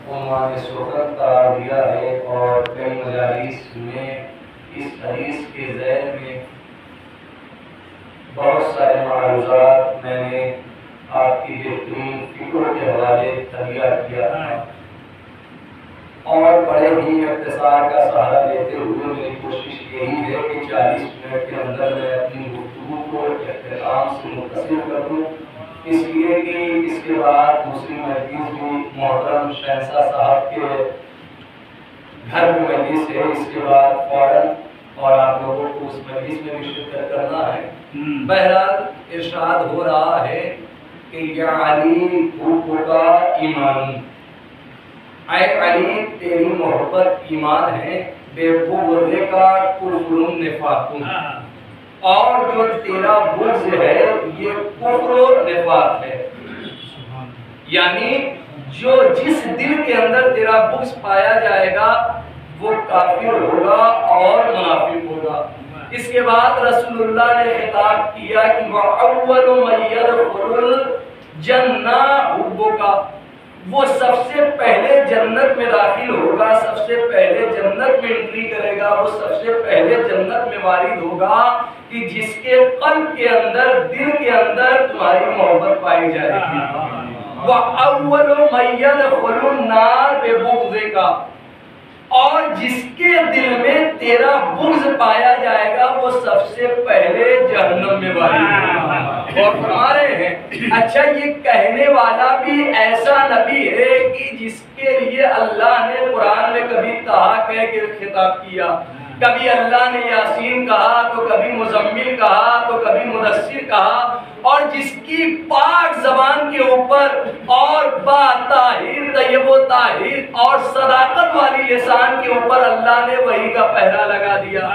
عنوان سخن قرار دیا ہے، اور کئی مجالس میں اس حدیث کے ذیل میں بہت سارے معروضات میں نے آپ کی بہترین فکروں کے حوالے تہیہ کیا ہے، اور بڑے ہی اختصار کا سہارا لیتے ہوئے میری کوشش یہی ہے کہ 40 منٹ کے اندر میں اپنی گفتگو کو اختتام سے متصل کر دوں، اس لیے کہ اس کے بعد مسلم مجلس بھی محترم شہنشاہ صاحب کے گھر میں مجلس ہے، اس کے بعد فوراً اور آپ لوگوں کو اس مجلس میں بھی شرکت کرنا ہے۔ بہرحال ارشاد ہو رہا ہے کہ یا علی حب کا ایمان، اے علی تیری محبت ایمان ہے، بے بغض کا کفر نفاق، اور جو تیرا بغض ہے یہ کفر و نفاق ہے، یعنی جو جس دل کے اندر تیرا بغض پایا جائے گا وہ کافر ہوگا اور منافق ہوگا۔ اس کے بعد رسول اللہ نے خطاب کیا کہ وَأَوَّلُ مَن يَدْخُلُ الْجَنَّةَ حُبُّكَ، وہ سب سے پہلے جنت میں داخل ہوگا، سب سے پہلے جنت میں انٹری کرے گا، وہ سب سے پہلے جنت میں وارد ہوگا کہ جس کے قلب کے اندر، دل کے اندر تمہاری محبت پائی جائے گی۔ وَأَوَّلُ مَن يَدْخُلُ النَّارَ بِبُغْضِكَ، اور جس کے دل میں تیرا بغض پایا جائے گا وہ سب سے پہلے جہنم میں وارد ہوگا۔ اور فرما رہے ہیں اچھا یہ کہنے والا بھی ایسا نبی ہے کہ جس کے لیے اللہ نے قرآن میں کبھی طٰہٰ کہہ کے خطاب کیا، کبھی اللہ نے یاسین کہا تو کبھی مزمل کہا تو کبھی مدثر کہا، اور جس کی پاک زبان کے اوپر اور با طاہر، طیب و طاہر اور صداقت والی لسان کے اوپر اللہ نے وحی کا پہرا لگا دیا۔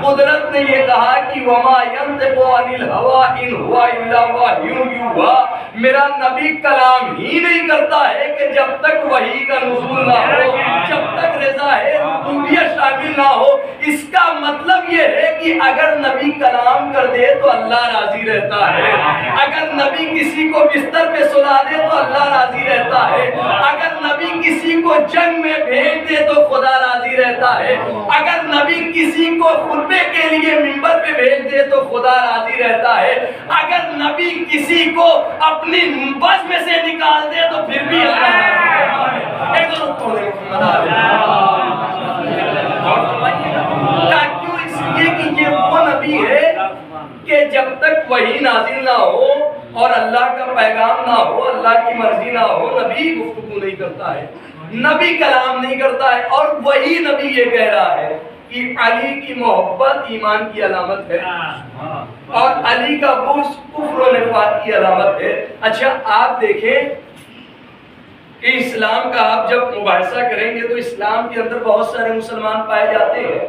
قدرت نے یہ کہا کہ وَمَا يَنطِقُ عَنِ الْهَوَىٰ إِنْ هُوَ إِلَّا وَحْيٌ يُوحَىٰ، میرا نبی کلام ہی نہیں کرتا ہے کہ جب تک وحی کا نزول نہ ہو، جب تک رضا ہے ربوبیت شامل نہ ہو۔ اس کا مطلب یہ ہے کہ اگر نبی کلام کر دے تو اللہ راضی رہتا ہے، اگر نبی کسی کو بستر پہ سلا دے تو اللہ راضی رہتا ہے، اگر نبی کسی کو جنگ میں بھیج دے تو خدا راضی رہتا ہے، اگر نبی کسی کو خطبے کے لیے منبر پہ بھیج دے تو خدا راضی رہتا ہے، اگر نبی کسی کو اپنی بس میں سے نکال دے تو پھر بھی اللہ راضی رہتا ہے۔ کیوں؟ اس لیے کہ یہ وہ نبی ہے کہ جب تک وحی نازل نہ ہو اور اللہ کا پیغام نہ ہو، اللہ کی مرضی نہ ہو، نبی گفتگو نہیں کرتا ہے، نبی کلام نہیں کرتا ہے۔ اور وہی نبی یہ کہہ رہا ہے کہ علی کی محبت ایمان کی علامت ہے، اور علی کا بغض کفر و نفاق کی علامت ہے۔ اچھا آپ دیکھیں کہ اسلام کا آپ جب مباحثہ کریں گے تو اسلام کے اندر بہت سارے مسلمان پائے جاتے ہیں،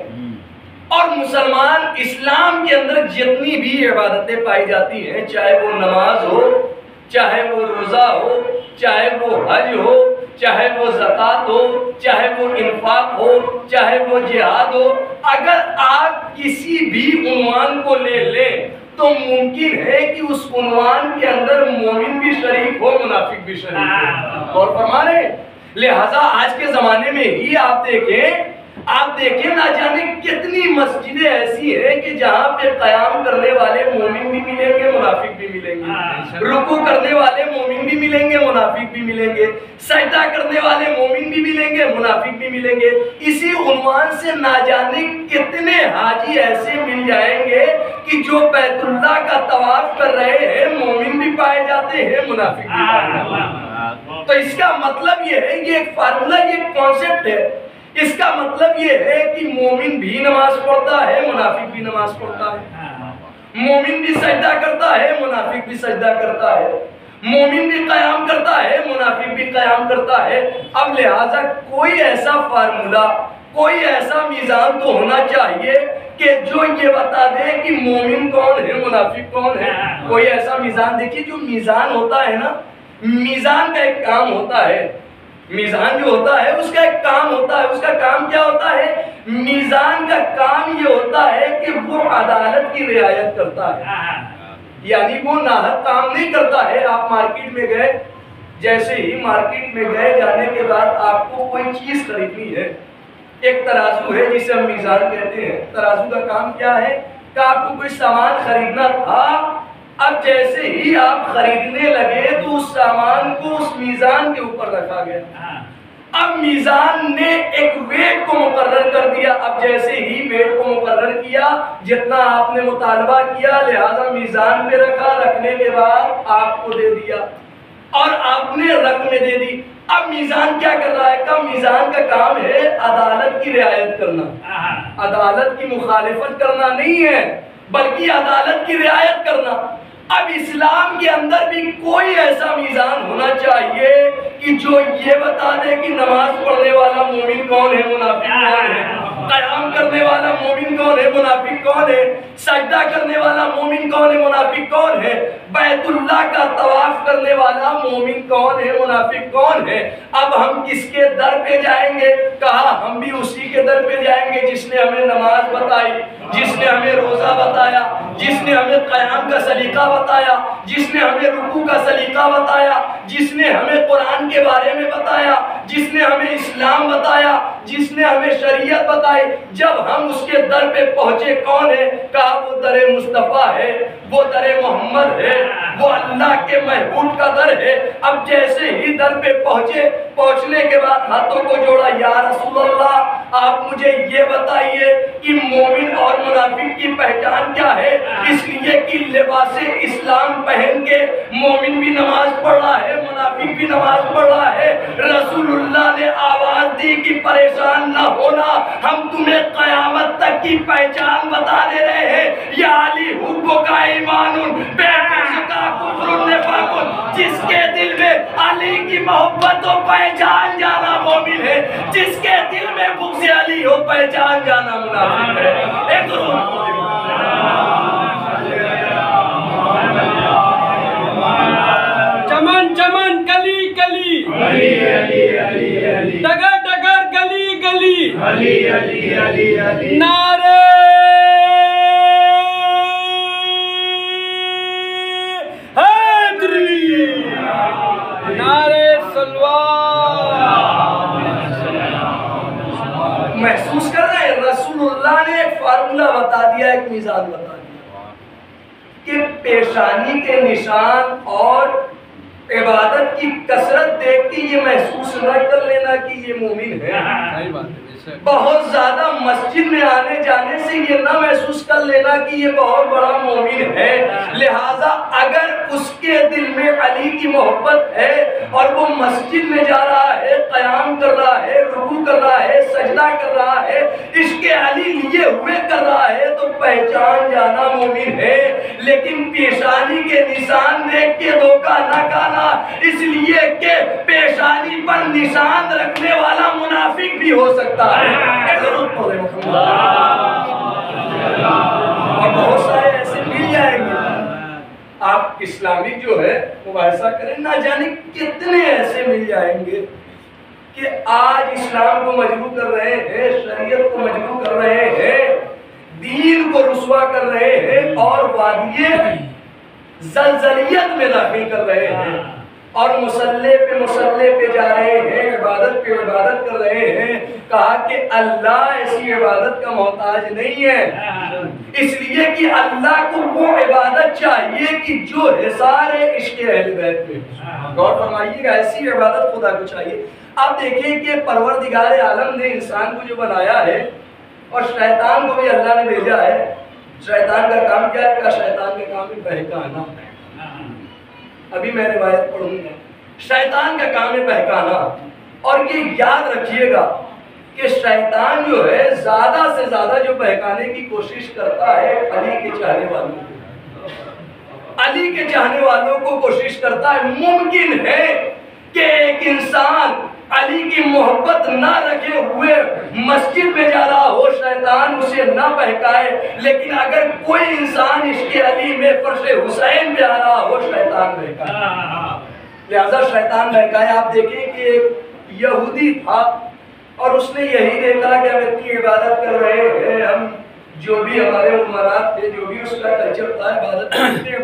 اور مسلمان اسلام کے اندر جتنی بھی عبادتیں پائی جاتی ہیں، چاہے وہ نماز ہو، چاہے وہ روزہ ہو، چاہے وہ حج ہو، چاہے وہ زکوٰۃ ہو، چاہے وہ انفاق ہو، چاہے وہ جہاد ہو، اگر آپ کسی بھی عنوان کو لے لیں تو ممکن ہے کہ اس عنوان کے اندر مومن بھی شریک ہو، منافق بھی شریک ہو۔ اور فرما رہے ہیں لہذا آج کے زمانے میں ہی آپ دیکھیں نہ جانے کتنی مسجدیں ایسی ہیں کہ جہاں پہ قیام کرنے والے مومن بھی ملیں گے، منافق بھی ملیں گے، رکوع کرنے والے مومن بھی ملیں گے، منافق بھی ملیں گے، سجدہ کرنے والے مومن بھی ملیں گے، منافق بھی ملیں گے۔ اسی عنوان سے نہ جانے کتنے حاجی ایسے مل جائیں گے کہ جو بیت اللہ کا طواف کر رہے ہیں، مومن بھی پائے جاتے ہیں، منافق بھی پائے جاتے ہیں۔ تو اس کا مطلب یہ ہے، یہ ایک فارمولہ، یہ ایک کانسیپٹ ہے، اس کا مطلب یہ ہے کہ مومن بھی نماز پڑھتا ہے، منافق بھی نماز پڑھتا ہے، مومن بھی سجدہ کرتا ہے، منافق بھی سجدہ کرتا ہے، مومن بھی قیام کرتا ہے، منافق بھی قیام کرتا ہے۔ اب لہٰذا کوئی ایسا فارمولہ، کوئی ایسا میزان تو ہونا چاہیے کہ جو یہ بتا دے کہ مومن کون ہے، منافق کون ہے۔ کوئی ایسا میزان دیکھیے، جو میزان ہوتا ہے نا، میزان کا ایک کام ہوتا ہے، میزان جو ہوتا ہے اس کا ایک کام ہوتا ہے، اس کا کام کیا ہوتا ہے؟ میزان کا کام یہ ہوتا ہے کہ وہ عدالت کی رعایت کرتا ہے، یعنی وہ ناحق کام نہیں کرتا ہے۔ آپ مارکیٹ میں گئے جیسے ہی مارکیٹ میں گئے، جانے کے بعد آپ کو کوئی چیز خریدنی ہے، ایک ترازو ہے جسے ہم میزان کہتے ہیں، ترازو کا کام کیا ہے کہ آپ کو کوئی سامان خریدنا تھا، اب جیسے ہی آپ خریدنے لگے تو اس سامان کو اس میزان کے اوپر رکھا گیا، اب میزان نے ایک ویٹ کو مقرر کر دیا، اب جیسے ہی ویٹ کو مقرر کیا جتنا آپ نے مطالبہ کیا لہذا میزان پہ رکھا، رکھنے کے بعد آپ کو دے دیا اور آپ نے رقم دے دی۔ اب میزان کیا کر رہا ہے کہ میزان کا کام ہے عدالت کی رعایت کرنا، عدالت کی مخالفت کرنا نہیں ہے بلکہ عدالت کی رعایت کرنا۔ اب اسلام کے اندر بھی کوئی ایسا میزان ہونا چاہیے کہ جو یہ بتا دے کہ نماز پڑھنے والا مومن کون ہے، منافق کون ہے، قیام کرنے والا مومن کون ہے، منافق کون ہے، سجدہ کرنے والا مومن کون ہے، منافق کون ہے، بیت اللہ کا طواف کرنے والا مومن کون ہے، منافق کون ہے۔ اب ہم کس کے در پہ جائیں گے؟ کہا ہم بھی اسی کے در پہ جائیں گے جس نے ہمیں نماز بتائی، جس نے ہمیں روزہ بتایا، جس نے ہمیں قیام کا سلیقہ بتایا، جس نے ہمیں رکوع کا سلیقہ بتایا، جس نے ہمیں قرآن کے بارے میں بتایا، جس نے ہمیں اسلام بتایا، جس نے ہمیں شریعت بتائی۔ جب ہم اس کے در پہ پہنچے کون ہے؟ کہا وہ در مصطفیٰ ہے، وہ در محمد ہے، وہ اللہ کے محبوب کا در ہے۔ اب جیسے ہی در پہ پہنچے، پہنچنے کے بعد ہاتھوں کو جوڑا، یا رسول اللہ آپ مجھے یہ بتائیے کہ مومن اور منافق کی پہچان کیا ہے؟ اس لیے کہ لباس اسلام پہن کے مومن بھی نماز پڑھ رہا ہے، منافق بھی نماز پڑھ رہا ہے۔ رسول اللہ نے آواز دی کہ پریشان نہ ہونا، ہم تمہیں قیامت تک کی پہچان بتا دے رہے ہیں۔ یا علی حب کا ایمان بے کا کفر نفاق، جس کے دل میں علی کی محبت ہو پہچان جانا مومن ہے، جس کے دل میں بغض علی ہو پہچان جانا منافق ہے۔ ایک چمن چمن کلی کلی، ڈگر ڈگر گلی گلی، نعرے حیدری، نعرے سلوات۔ محسوس کر رہے ہیں رسول اللہ نے ایک فارمولہ بتا دیا، ایک میزان بتا دیا کہ پیشانی کے نشان اور عبادت کی کثرت دیکھ کے یہ محسوس نہ کر لینا کہ یہ مومن ہے۔ بہت زیادہ مسجد میں آنے جانے سے یہ نہ محسوس کر لینا کہ یہ بہت بڑا مومن ہے۔ لہٰذا اگر اس کے دل میں علی کی محبت ہے اور وہ مسجد میں جا رہا ہے، قیام کر رہا ہے، رکوع کر رہا ہے، سجدہ کر رہا ہے، عشق علی لیے ہوئے کر رہا ہے تو پہچان جانا مومن ہے۔ لیکن پیشانی کے نشان دیکھ کے دھوکہ نہ کھانا، اس لیے کہ پیشانی پر نشان رکھنے والا منافق بھی ہو سکتا ہے۔ اور بہت سارے ایسے مل جائیں گے، آپ اسلامی جو ہے وہ ایسا کریں، نہ جانے کتنے ایسے مل جائیں گے کہ آج اسلام کو مجروح کر رہے ہیں، شریعت کو مجروح کر رہے ہیں، دین کو رسوا کر رہے ہیں اور وادی زلزلیت میں داخل کر رہے ہیں اور مسلح پہ جا رہے ہیں، عبادت پہ عبادت کر رہے ہیں۔ کہا کہ اللہ ایسی عبادت کا محتاج نہیں ہے، اس لیے کہ اللہ کو وہ عبادت چاہیے کہ جو حصار ہے عشق اہل بیت میں۔ غور فرمائیے گا، ایسی عبادت خدا کو چاہیے۔ آپ دیکھیں کہ پروردگار عالم نے انسان کو جو بنایا ہے اور شیطان کو بھی اللہ نے بھیجا ہے، شیطان کا کام کیا ہے؟ شیطان کا کام ہے بہکانا۔ ابھی میں روایت پڑھوں گا، شیطان کا کام ہے بہکانا۔ اور یہ یاد رکھیے گا کہ شیطان جو ہے زیادہ سے زیادہ جو بہکانے کی کوشش کرتا ہے علی کے چاہنے والوں کو، علی کے چاہنے والوں کو کوشش کرتا ہے۔ ممکن ہے کہ ایک انسان علی کی محبت نہ رکھے ہوئے مسجد میں جا رہا ہو، شیطان اسے نہ بہکائے، لیکن اگر کوئی انسان عشق علی میں فرش حسین پہ آ رہا ہو، شیطان بہکائے۔ لہذا شیطان بہکائے۔ آپ دیکھیں کہ ایک یہودی تھا اور اس نے یہی دیکھا کہ ہم اتنی عبادت کر رہے ہیں، ہم جو بھی ہمارے عمرات تھے، جو بھی اس کا کلچر تھا، اتنی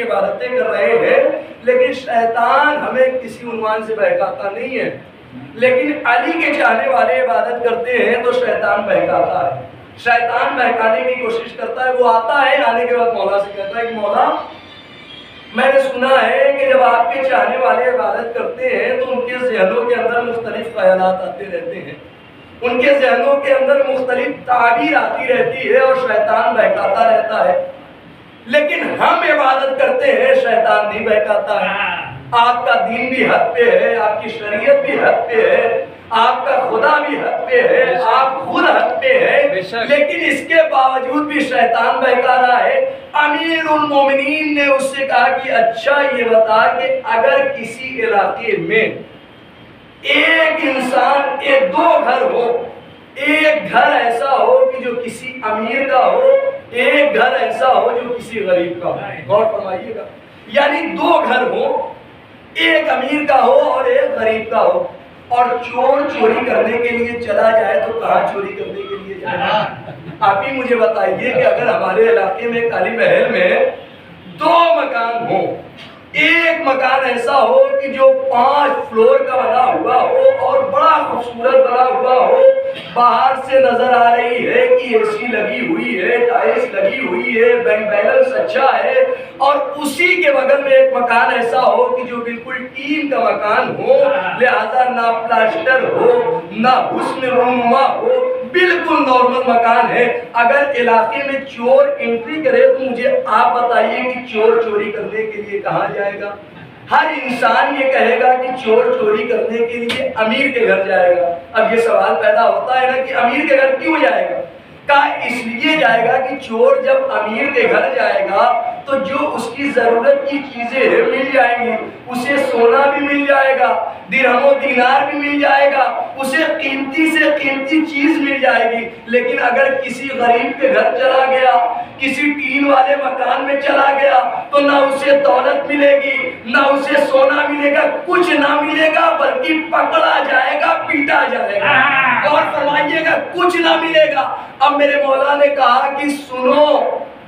عبادتیں کر رہے ہیں، لیکن شیطان ہمیں کسی عنوان سے بہکاتا نہیں ہے۔ لیکن علی کے چاہنے والے عبادت کرتے ہیں تو شیطان بہکاتا ہے، شیطان بہکانے کی کوشش کرتا ہے۔ وہ آتا ہے، آنے کے بعد مولا سے کہتا ہے کہ مولا میں نے سنا ہے کہ جب آپ کے چاہنے والے عبادت کرتے ہیں تو ان کے ذہنوں کے اندر مختلف خیالات آتے رہتے ہیں، ان کے ذہنوں کے اندر مختلف تعبیر آتی رہتی ہے اور شیطان بہکاتا رہتا ہے، لیکن ہم عبادت کرتے ہیں، شیطان نہیں بہکاتا ہے۔ آپ کا دین بھی حد پہ ہے، آپ کی شریعت بھی حد پہ ہے، آپ کا خدا بھی حد پہ ہے، آپ خود حد پہ ہے، لیکن اس کے باوجود بھی شیطان بہکا رہا ہے۔ امیر المومنین نے اس سے کہا کہ اچھا یہ بتا کہ اگر کسی علاقے میں ایک انسان کے دو گھر ہو، ایک گھر ایسا ہو کہ جو کسی امیر کا ہو، ایک گھر ایسا ہو جو کسی غریب کا ہو، غور فرمائیے گا، یعنی دو گھر ہو، ایک امیر کا ہو اور ایک غریب کا ہو، اور چور چوری کرنے کے لیے چلا جائے تو کہاں چوری کرنے کے لیے جائے؟ آپ ہی مجھے بتائیے کہ اگر ہمارے علاقے میں کالی محل میں دو مکان ہو، ایک مکان ایسا ہو کہ جو 5 فلور کا بنا ہوا ہو اور بڑا خوبصورت بنا ہوا ہو، باہر سے نظر آ رہی ہے کہ اے سی لگی ہوئی ہے، ٹائلس لگی ہوئی ہے، بینک بیلنس اچھا ہے، اور اسی کے بغل میں ایک مکان ایسا ہو کہ جو بالکل ٹین کا مکان ہو، لہذا نہ پلاسٹر ہو نہ حسن رونما ہو، بالکل نارمل مکان ہے، اگر علاقے میں چور انٹری کرے تو مجھے آپ بتائیے کہ چور چوری کرنے کے لیے کہاں جائے گا؟ ہر انسان یہ کہے گا کہ چور چوری کرنے کے لیے امیر کے گھر جائے گا۔ اب یہ سوال پیدا ہوتا ہے نا کہ امیر کے گھر کیوں جائے گا؟ کہا اس لیے جائے گا کہ چور جب امیر کے گھر جائے گا تو جو اس کی ضرورت کی چیزیں مل جائیں گی، اسے سونا بھی مل جائے گا، درہم و دینار بھی مل جائے گا، اسے قیمتی سے قیمتی چیز مل جائے گی۔ لیکن اگر کسی غریب کے گھر چلا گیا، کسی ٹین والے مکان میں چلا گیا تو نہ اسے دولت ملے گی، نہ اسے سونا ملے گا، کچھ نہ ملے گا، بلکہ پکڑا جائے گا، پیٹا جائے گا۔ اور فرمائیے گا کچھ نہ ملے گا۔ اب میرے مولا نے کہا کہ سنو،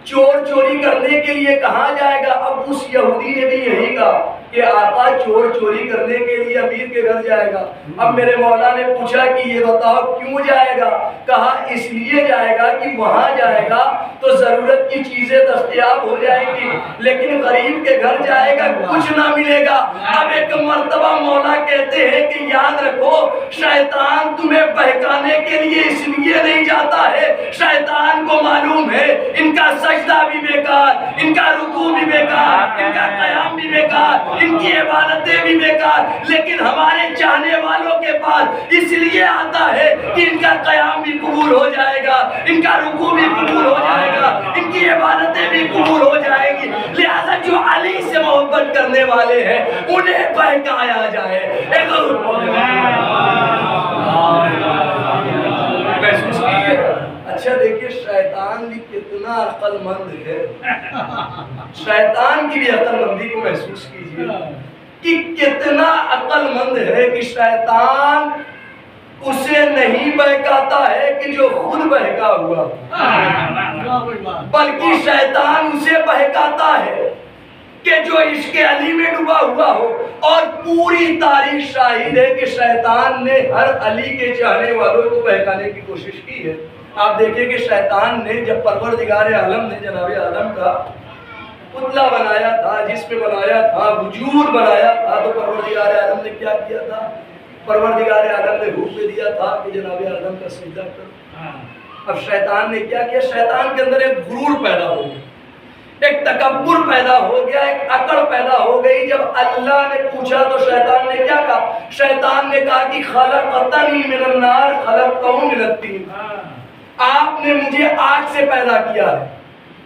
چور چوری کرنے کے لیے کہاں جائے گا؟ اب اس یہودی نے بھی یہی کہا کہ آقا چور چوری کرنے کے لیے امیر کے گھر جائے گا۔ اب میرے مولا نے پوچھا کہ یہ بتاؤ کیوں جائے گا؟ کہا اس لیے جائے گا کہ وہاں جائے گا تو ضرورت کی چیزیں دستیاب ہو جائیں گی، لیکن غریب کے گھر جائے گا کچھ نہ ملے گا۔ اب ایک مرتبہ مولا کہتے ہیں کہ یاد رکھو، شیطان تمہیں بہکانے کے لیے اس لیے نہیں جاتا ہے، شیطان کو معلوم ہے ان کا سجدہ بھی بیکار، ان کا رکوع بھی بیکار، ان کا قیام بھی بیکار، ان کی عبادتیں بھی بیکار، لیکن ہمارے چاہنے والوں کے پاس اس لیے آتا ہے کہ ان کا قیام بھی قبول ہو جائے گا، ان کا رکوع بھی قبول ہو جائے گا، ان کی عبادتیں بھی قبول ہو جائیں گی، لہذا جو علی سے محبت کرنے والے ہیں انہیں بہکایا جائے۔ محسوس کیجئے، اچھا دیکھیے شیطان بھی کتنا عقل مند ہے، شیطان کی بھی عقل مندی کو محسوس کیجئے کہ کتنا عقل مند ہے کہ شیطان اسے نہیں بہکاتا ہے کہ جو خود بہکا ہوا، بلکہ شیطان اسے بہکاتا ہے کہ جو عشق علی میں ڈوبا ہوا ہو۔ اور پوری تاریخ شاہد ہے کہ شیطان نے ہر علی کے چاہنے والوں کو بہکانے کی کوشش کی ہے۔ آپ دیکھیں کہ شیطان نے جب پروردگار عالم نے جناب عالم کا پتلا بنایا تھا، جس پہ بنایا تھا، وجود بنایا تھا، تو پروردگار عالم نے کیا کیا تھا؟ پروردگار عالم نے حکم دیا تھا کہ جناب عالم کا سجدہ کرو۔ اب شیطان نے کیا کیا؟ شیطان کے اندر ایک غرور پیدا ہو گیا، ایک تکبر پیدا ہو گیا، ایک اکڑ پیدا ہو گئی۔ جب اللہ نے پوچھا تو شیطان نے کیا کہا؟ شیطان نے کہا کہ خلقتنی من النار خلقتہ من الطین، آپ نے مجھے آگ سے پیدا کیا ہے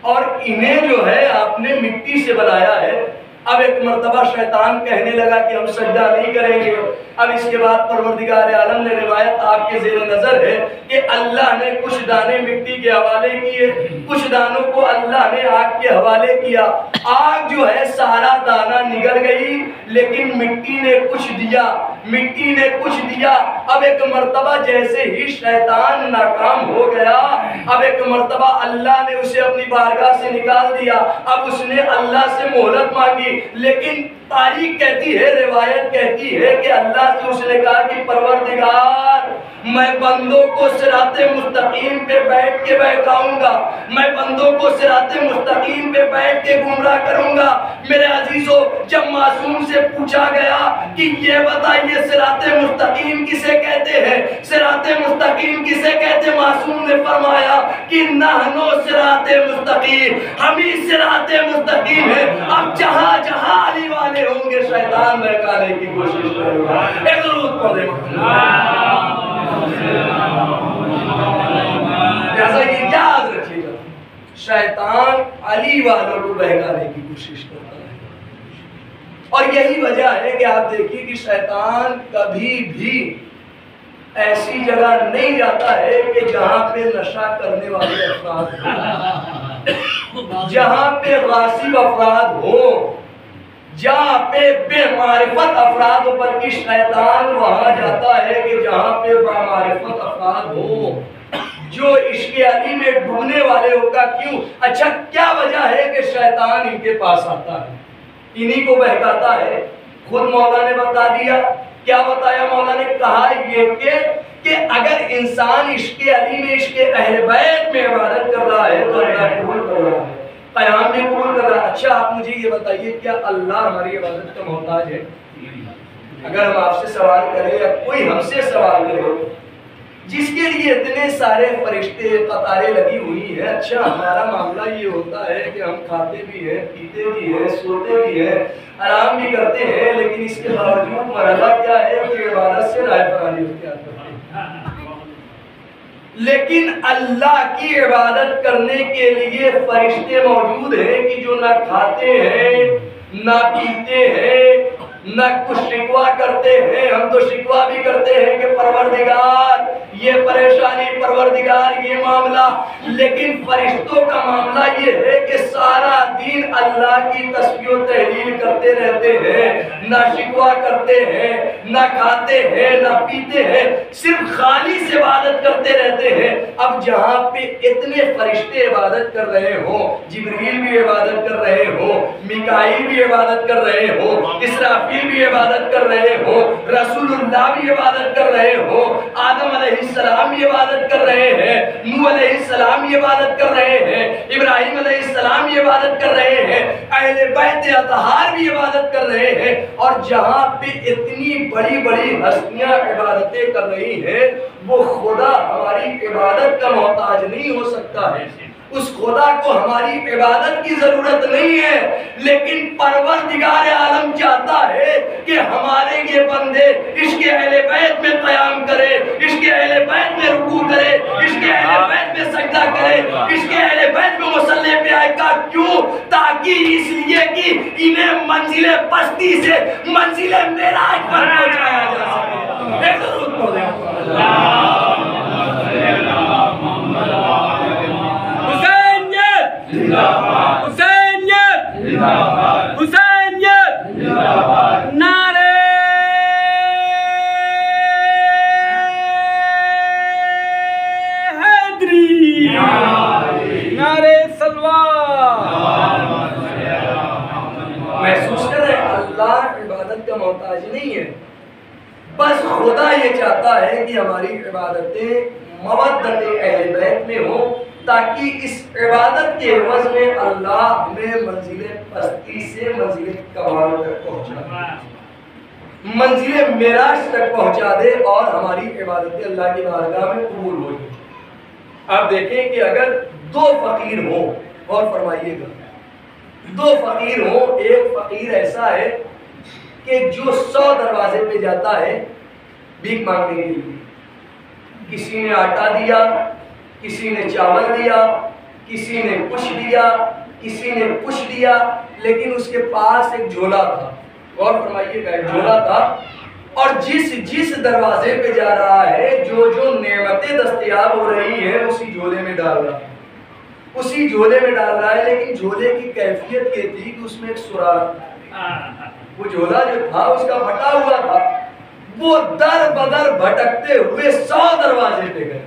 اور انہیں جو ہے آپ نے مٹی سے بنایا ہے۔ اب ایک مرتبہ شیطان کہنے لگا کہ ہم سجدہ نہیں کریں گے۔ اب اس کے بعد پروردگار عالم نے روایت آپ کے زیر نظر ہے کہ اللہ نے کچھ دانے مٹی کے حوالے کیے، کچھ دانوں کو اللہ نے آگ کے حوالے کیا۔ آگ جو ہے سارا دانہ نگل گئی، لیکن مٹی نے کچھ دیا، مٹی نے کچھ دیا. اب ایک مرتبہ جیسے ہی شیطان ناکام ہو گیا, اب ایک مرتبہ اللہ نے اسے اپنی بارگاہ سے نکال دیا. اب اس نے اللہ سے مہلت مانگی, لیکن تاریخ کہتی ہے, روایت کہتی ہے کہ اللہ سے اس نے کہا کہ پروردگار, میں بندوں کو صراط مستقیم پہ بیٹھ کے بہکاؤں گا, میں بندوں کو صراط مستقیم پہ بیٹھ کے گمراہ کروں گا. میرے عزیزو, جب معصوم سے پوچھا گیا کہ یہ بتائیے صراط مستقیم کسے کہتے ہیں, صراط مستقیم کسے کہتے, معصوم نے فرمایا کہ نحنو صراط مستقیم, ہم ہی صراط مستقیم ہے. اب جہاں جہاں علی والے ہوں گے شیطان بہکانے کی کوشش کرے گا. ایک درود پڑھ دیں. لہذا یہ یاد رکھیے گا, شیطان علی والوں کو بہکانے کی کوشش کرتا ہے. اور یہی وجہ ہے کہ آپ دیکھیے کہ شیطان کبھی بھی ایسی جگہ نہیں جاتا ہے کہ جہاں پہ نشہ کرنے والے افراد ہوں, جہاں پہ غاصب افراد ہوں, جہاں پہ بے معرفت افراد پر کی شیطان وہاں جاتا ہے کہ جہاں پہ بے معرفت افراد ہوں جو عشق علی میں ڈوبنے والے ہوگا. کیوں؟ اچھا کیا وجہ ہے کہ شیطان ان کے پاس آتا ہے, انہی کو بہکاتا ہے؟ خود مولا نے بتا دیا. کیا بتایا مولا نے؟ کہا یہ کہ اگر انسان عشق علی میں, عشق اہل بیت میں عبادت کر رہا ہے تو اللہ قبول کر رہا ہے, قیام بھی قبول کر رہا ہے. اچھا آپ مجھے یہ بتائیے, کیا اللہ ہماری عبادت کا محتاج ہے؟ اگر ہم آپ سے سوال کریں یا کوئی ہم سے سوال کرے جس کے لیے اتنے سارے فرشتے قطاریں لگی ہوئی ہیں, اچھا ہمارا معاملہ یہ ہوتا ہے کہ ہم کھاتے بھی ہیں, پیتے بھی ہیں, سوتے بھی ہیں, آرام بھی کرتے ہیں, لیکن اس کے باوجود مرحلہ کیا ہے کہ عبادت سے رائے فرانی اختیار کرتے ہیں. لیکن اللہ کی عبادت کرنے کے لیے فرشتے موجود ہیں کہ جو نہ کھاتے ہیں, نہ پیتے ہیں, نہ کچھ شکوہ کرتے ہیں. ہم تو شکوہ بھی کرتے ہیں کہ پروردگار یہ پریشانی, پروردگار یہ معاملہ, لیکن فرشتوں کا معاملہ یہ ہے کہ سارا دن اللہ کی تسبیح و تحلیل کرتے رہتے ہیں, نہ شکوہ کرتے ہیں, نہ کھاتے ہیں, نہ پیتے ہیں, صرف خالص عبادت کرتے رہتے ہیں. اب جہاں پہ اتنے فرشتے عبادت کر رہے ہوں, جبریل بھی عبادت کر رہے ہوں, میکائیل بھی عبادت کر رہے ہوں, اسرافیل بھی عبادت کر رہے ہوں, رسول اللہ بھی عبادت کر رہے ہوں, آدم علیہ السلام بھی عبادت کر رہے ہیں, نوح علیہ السلام بھی عبادت کر رہے ہیں, ابراہیم علیہ السلام بھی عبادت کر رہے ہیں, اہل بیت اطہار بھی عبادت کر رہے ہیں, اور جہاں پہ اتنی بڑی بڑی ہستیاں عبادتیں کر رہی ہیں وہ خدا ہماری عبادت کا محتاج نہیں ہو سکتا ہے. اس خدا کو ہماری عبادت کی ضرورت نہیں ہے, لیکن پروردگار عالم چاہتا ہے کہ ہمارے یہ بندے عشق اہل بیت میں قیام کرے, عشق اہل بیت میں رکوع کرے, عشق اہل بیت میں سجدہ کرے, عشق اہل بیت میں مصلی پہ آئے گا. کیوں؟ تاکہ اس لیے کہ انہیں منزل پستی سے منزل معراج پر پہنچایا جا سکے. ایک درود پڑھ دیں. حسینیت حسینیت نعرہ حیدری, نعرہ سلوات. محسوس کر رہے ہیں اللہ عبادت کا محتاج نہیں ہے, بس خدا یہ چاہتا ہے کہ ہماری عبادتیں مودت اہل بیت میں ہوں, تاکہ اس عبادت کے عوض میں اللہ ہمیں منزل پستی سے منزل کمال تک پہنچا دے, منزل معراج تک پہنچا دے, اور ہماری عبادتیں اللہ کی بارگاہ میں قبول ہو جائیں. آپ دیکھیں کہ اگر دو فقیر ہوں, اور فرمائیے گا, دو فقیر ہوں, ایک فقیر ایسا ہے کہ جو 100 دروازے پہ جاتا ہے بھیک مانگنے کے لیے, کسی نے آٹا دیا, کسی نے چاول دیا, کسی نے کچھ دیا, کسی نے کچھ دیا, لیکن اس کے پاس ایک جھولا تھا. اور فرمائیے گا, ایک جھولا تھا, اور جس دروازے پہ جا رہا ہے, جو نعمتیں دستیاب ہو رہی ہیں اسی جھولے میں ڈال رہا ہے, اسی جھولے میں ڈال رہا ہے. لیکن جھولے کی کیفیت یہ تھی کہ اس میں ایک سوراخ, وہ جھولا جو تھا اس کا پھٹا ہوا تھا, وہ در بدر بھٹکتے ہوئے 100 دروازے پہ گئے،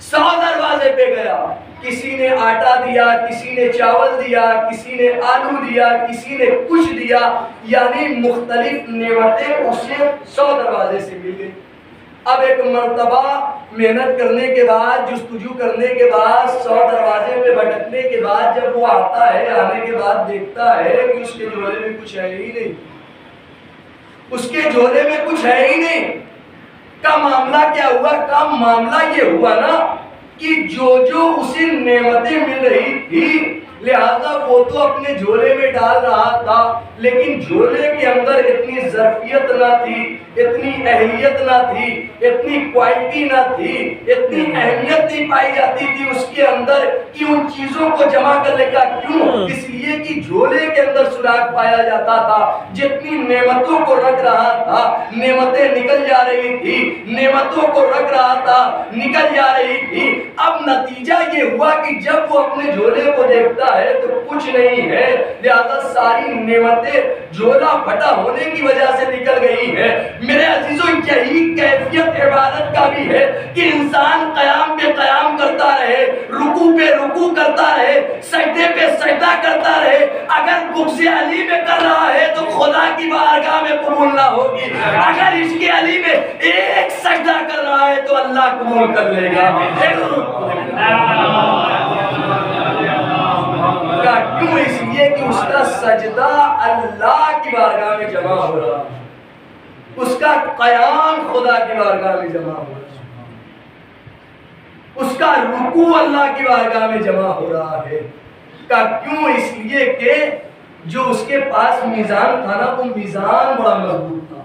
100 دروازے پہ گیا، کسی نے آٹا دیا، کسی نے چاول دیا، کسی نے آلو دیا، کسی نے کچھ دیا، یعنی مختلف نعمتیں اسے 100 دروازے سے مل گئی۔ اب ایک مرتبہ محنت کرنے کے بعد، جستجو کرنے کے بعد، 100 دروازے پہ بھٹکنے کے بعد جب وہ آتا ہے، آنے کے بعد دیکھتا ہے کہ اس کے جھولے میں کچھ ہے ہی نہیں، اس کے جھولے میں کچھ ہے ہی نہیں۔ کا معاملہ کیا ہوا؟ کا معاملہ یہ ہوا نا کہ جو اسے نعمتیں مل رہی تھی، لہذا وہ تو اپنے جھولے میں ڈال رہا تھا، لیکن جھولے کے اندر اتنی ظرفیت نہ تھی، اتنی اہلیت نہ تھی، اتنی کوالٹی نہ تھی، اتنی اہمیت نہیں پائی جاتی تھی اس کے اندر کہ ان چیزوں کو جمع کرنے کا۔ کیوں؟ اس لیے کہ جھولے کے اندر سراغ پایا جاتا تھا۔ جتنی نعمتوں کو رکھ رہا تھا، نعمتیں نکل جا رہی تھی، نعمتوں کو رکھ رہا تھا، نکل جا رہی تھی۔ اب نتیجہ یہ ہوا کہ جب وہ اپنے جھولے کو دیکھتا ہے تو کچھ نہیں ہے، لہذا ساری نعمتیں جھولا پھٹا ہونے کی وجہ سے نکل گئی ہے۔ میرے عزیزوں، یہی کیفیت عبادت کا بھی ہے کہ انسان قیام پہ قیام کرتا رہے، رکوع پہ رکوع کرتا رہے، سجدے پہ سجدہ کرتا رہے۔ اگر بغض علی میں کر رہا ہے تو خدا کی بارگاہ میں قبول نہ ہوگی، اگر عشق علی میں ایک سجدہ کر رہا ہے تو اللہ قبول کر لے گا۔ کیوں؟ اس لیے کہ اس کا سجدہ اللہ کی بارگاہ میں جمع ہو رہا ہے، اس کا قیام خدا کی بارگاہ میں جمع ہو رہا ہے، اس کا رکوع اللہ کی بارگاہ میں جمع ہو رہا ہے۔ کیوں؟ اس لیے کہ جو اس کے پاس میزان تھا نا، وہ میزان بڑا مضبوط تھا،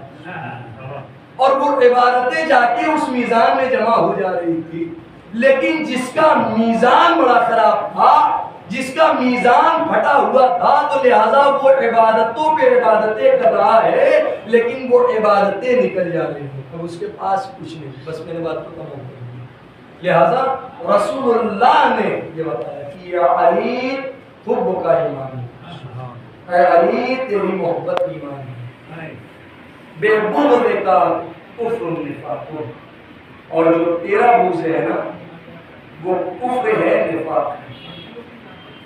اور وہ عبادتیں جا کے اس میزان میں جمع ہو جا رہی تھی۔ لیکن جس کا میزان بڑا خراب تھا، جس کا میزان پھٹا ہوا تھا، تو لہٰذا وہ عبادتوں پہ عبادتیں کر رہا ہے، لیکن وہ عبادتیں نکل جا رہی ہیں، اب اس کے پاس کچھ نہیں۔ بس میں نے بات کو تمام کر دی۔ لہٰذا رسول اللہ نے یہ بتایا کہ یا علی حب کا ایمان ہے، اے علی تیری محبت ایمان ہے، بے بغض کا کفر نفاق، اور جو تیرا بغض ہے نا وہ کفر ہے، نفاق ہے۔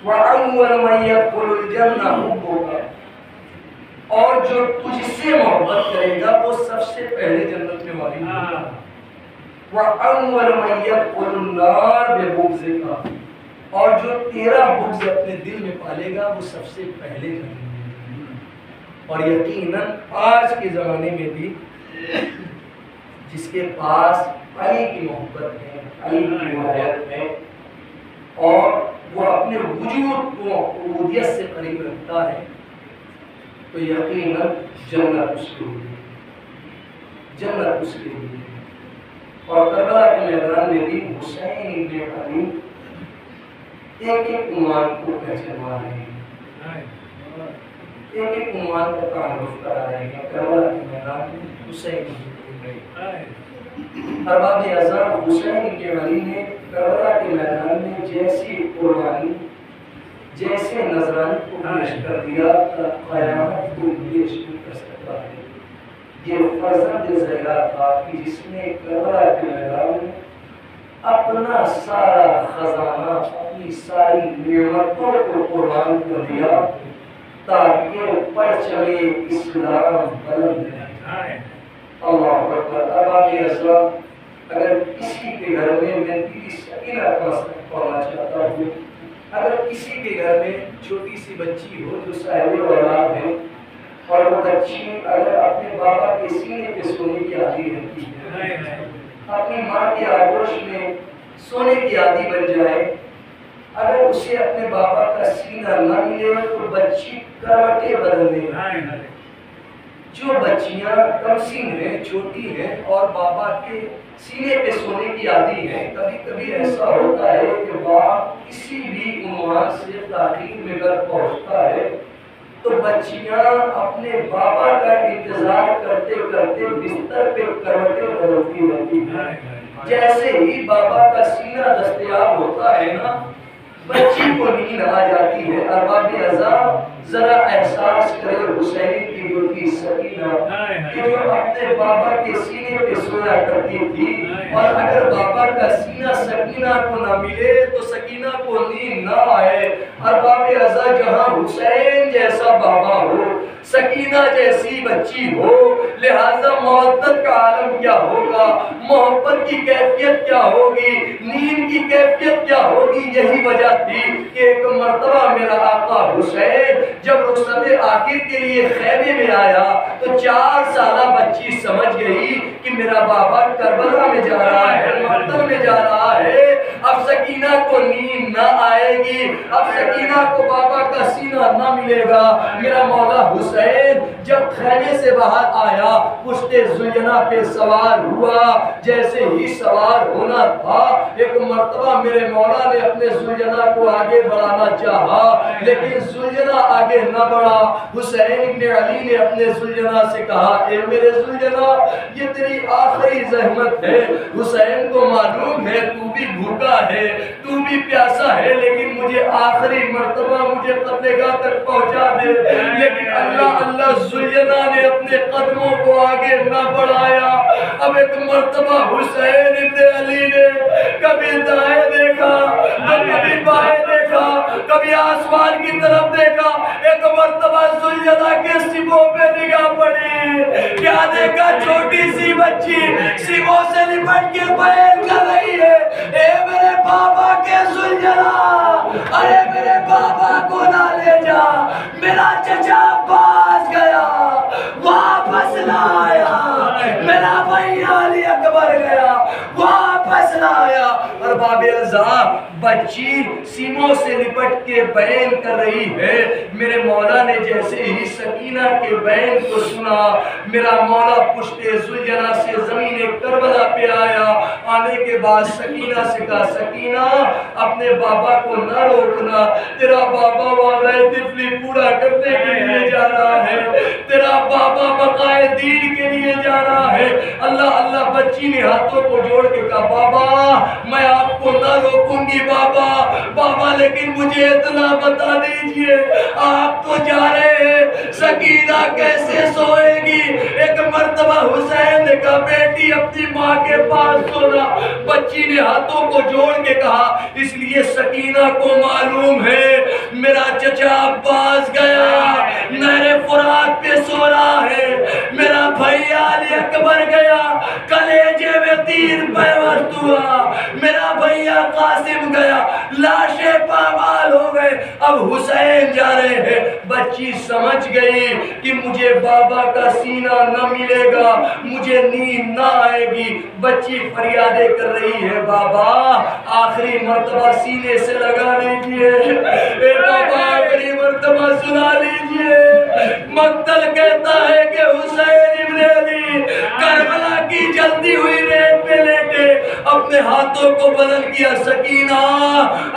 وَأَوَّلُ مَن يَدْخُلُ الْجَنَّةَ حُبُّكَ، اور جو تجھ سے محبت کرے گا وہ سب سے پہلے جنت میں والی ہوگا۔ وَأَوَّلُ مَن يَدْخُلُ النَّارَ بِبُغْضِكَ، اور جو تیرا بغض اپنے دل میں پالے گا وہ سب سے پہلے جنت میں۔ اور یقیناً آج کے زمانے میں بھی جس کے پاس علی کی محبت ہے، علی کی ولایت ہے، اور وہ اپنے وجود کو عبودیت سے قریب رکھتا ہے، تو یقیناً جنت اس کے لیے، جنت اس کے لیے۔ اور کربلا کے میدان میں بھی حسین بن علی ایک ایک عنوان کو پہچانوا رہے ہیں، ایک ایک عنوان کا تعارف کرا رہے ہیں۔ کربلا کے میدان میں حسین بن علی، ارباب اعظم حسین بن علی نے کربلا کے میدان میں جیسی قربانی، جیسے نذرانے کو پیش کر دیا، قیامت کو پیش نہیں کر سکتا ہے۔ یہ فرزند زہرا تھا کہ جس نے کربلا کے میدان میں اپنا سارا خزانہ، اپنی ساری نعمتوں کو قربان کر دیا تاکہ پرچم اسلام بلند رہے۔ اللہ اکبر۔ ارباب اعظم، اگر کسی کے گھر میں، میں بھی سکینہ کا مسئلہ پڑھنا چاہتا ہوں، اگر کسی کے گھر میں چھوٹی سی بچی ہو جو صاحب اولاد ہے، اور وہ بچی اگر اپنے بابا کے سینے پہ سونے کی عادی رہتی ہے، اپنی ماں کے آغوش میں سونے کی عادی بن جائے، اگر اسے اپنے بابا کا سینہ نہ ملے تو بچی کروٹیں بدل دے۔ جو بچیاں کم سین ہیں، چھوٹی ہیں، اور بابا کے سینے پہ سونے کی عادی ہیں، کبھی کبھی ایسا ہوتا ہے کہ باپ کسی بھی عنوان سے تاخیر میں اگر پہنچتا ہے تو بچیاں اپنے بابا کا انتظار کرتے کرتے بستر پہ کروٹیں بدلتی رہتی ہیں۔ جیسے ہی بابا کا سینہ دستیاب ہوتا ہے نا، بچی کو نیند آ جاتی ہے۔ ارباب عذاب ذرا احساس کرے حسین کی بیٹی سکینہ کہ جو اپنے بابا کے سینے پہ سویا کرتی تھی، اور اگر بابا کا سینہ سکینہ کو نہ ملے تو سکینہ کو نیند نہ آئے۔ ارباب عذاب جہاں حسین جیسا بابا ہو، سکینہ جیسی بچی ہو، لہذا محبت کا عالم کیا ہوگا، محبت کی کیفیت کیا ہوگی، نیند کی کیفیت کیا ہوگی۔ یہی وجہ تھی کہ ایک مرتبہ میرا آقا حسین جب رخصت آخر کے لیے خیمے میں آیا تو 4 سالہ بچی سمجھ گئی کہ میرا بابا کربلا میں جا رہا ہے، مقتل میں جا رہا ہے، اب سکینہ کو نیند نہ آئے گی، اب سکینہ کو بابا کا سینہ نہ ملے گا۔ میرا مولا حسین جب خیمے سے باہر آیا، پشت زلینا پہ سوار ہوا، جیسے ہی سوار ہونا تھا ایک مرتبہ میرے مولا نے اپنے زلینا کو آگے بڑھانا چاہا، لیکن زلینا آگے نہ بڑھا۔ حسین ابن علی نے اپنے زلینا سے کہا، اے میرے زلینا یہ تیری آخری زحمت ہے، حسین کو معلوم ہے تو بھی بھوکا ہے، تو بھی پیاسا ہے، لیکن مجھے آخری مرتبہ مجھے قبرگاہ تک پہنچا دے۔ لیکن اللہ زلینا نے اپنے قدموں کو آگے نہ بڑھایا۔ اب ایک مرتبہ حسین ابن علی نے کبھی دائیں دیکھا تو کبھی بائیں دیکھا، کبھی آسمان کی طرف دیکھا، ایک مرتبہ زلینا کے سیبوں پہ نگاہ پڑی، کیا دیکھا؟ چھوٹی سی بچی سیبوں سے لپٹ کے بیان کر رہی ہے، اے میرے بابا کے زلینا، ارے میرے بابا کو نہ لے جا، میرا چچا باز گیا واپس نہ آیا، میرا بھائی علی اکبر گیا واپس نہ آیا۔ اور باب عذاب بچی سیموں سے لپٹ کے بیان کر رہی ہے۔ میرے مولا نے جیسے ہی سکینہ کے بیان کو سنا، میرا مولا پشت زلینا سے زمین کربلا پہ آیا۔ آنے کے بعد سکینہ سے کہا، سکینہ اپنے بابا کو نہ روکنا، تیرا بابا وعدہ طفلی پورا کرنے کے لیے جا رہا ہے، تیرا بابا بقائے دین کے لیے جا رہا ہے۔ اللہ بچی نے ہاتھوں کو جوڑ کے کہا، بابا میں آپ کو نہ روکوں گی بابا، لیکن مجھے اتنا بتا دیجئے آپ تو جا رہے ہیں، سکینہ کیسے سوئے گی؟ ایک مرتبہ حسین نے کہا، بیٹی اپنی ماں کے پاس سونا۔ بچی نے ہاتھوں کو جوڑ کے کہا، اس لیے سکینہ کو معلوم ہے میرا چچا عباس گیا نہر فرات پہ سو رہا ہے، میرا بھائی علی اکبر گیا کلیجے میں تیر پیوست ہوا، میرا بھیا قاسم گیا لاشیں پامال ہو گئے، اب حسین جا رہے ہیں۔ بچی سمجھ گئی کہ مجھے بابا کا سینہ نہ ملے گا، مجھے نیند نہ آئے گی۔ بچی فریادیں کر رہی ہے، بابا آخری مرتبہ سینے سے لگا لیجئے، اے بابا آخری مرتبہ سنا لیجئے۔ مقتل کہتا ہے کہ حسین ابن علی کربلا کی جلتی ہوئی ریت پہ لیٹے، اپنے ہاتھوں کو بلند کیا، سکینہ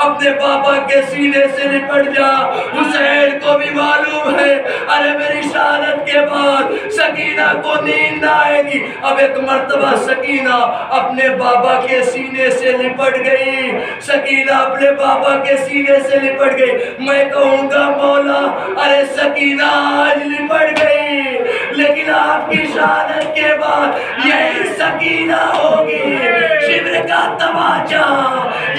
اپنے بابا کے سینے سے لپٹ جا۔ حسین کو بھی معلوم ہے ارے میری شہادت کے بعد سکینہ کو نیند نہ آئے گی۔ اب ایک مرتبہ سکینہ اپنے بابا کے سینے سے لپٹ گئی، سکینہ اپنے بابا کے سینے سے لپٹ گئی۔ میں کہوں گا مولا ارے سکینہ آج لپٹ گئی، لیکن آپ کی شہادت کے بعد یہی سکینہ ہوگی، شبر کا تماچا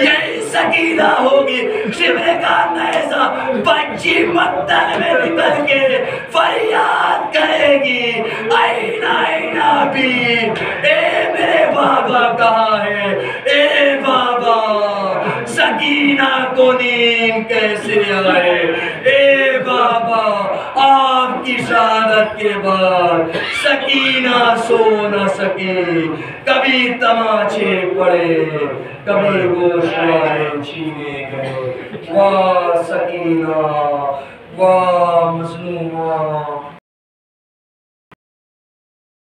یہی سکینہ ہوگی، شبر کا نیزہ۔ بچی مقتل میں نکل کے فریاد کرے گی، آئین آئین ابھی، اے میرے بابا کہاں ہے، اے بابا سکینہ کو نیند کیسے آئے، اے بابا آپ کی شہادت کے بعد سکینہ سو نہ سکی، کبھی تماچے پڑے، کبھی گوشوارے چھینے گئے، واہ سکینہ واہ مظلومہ۔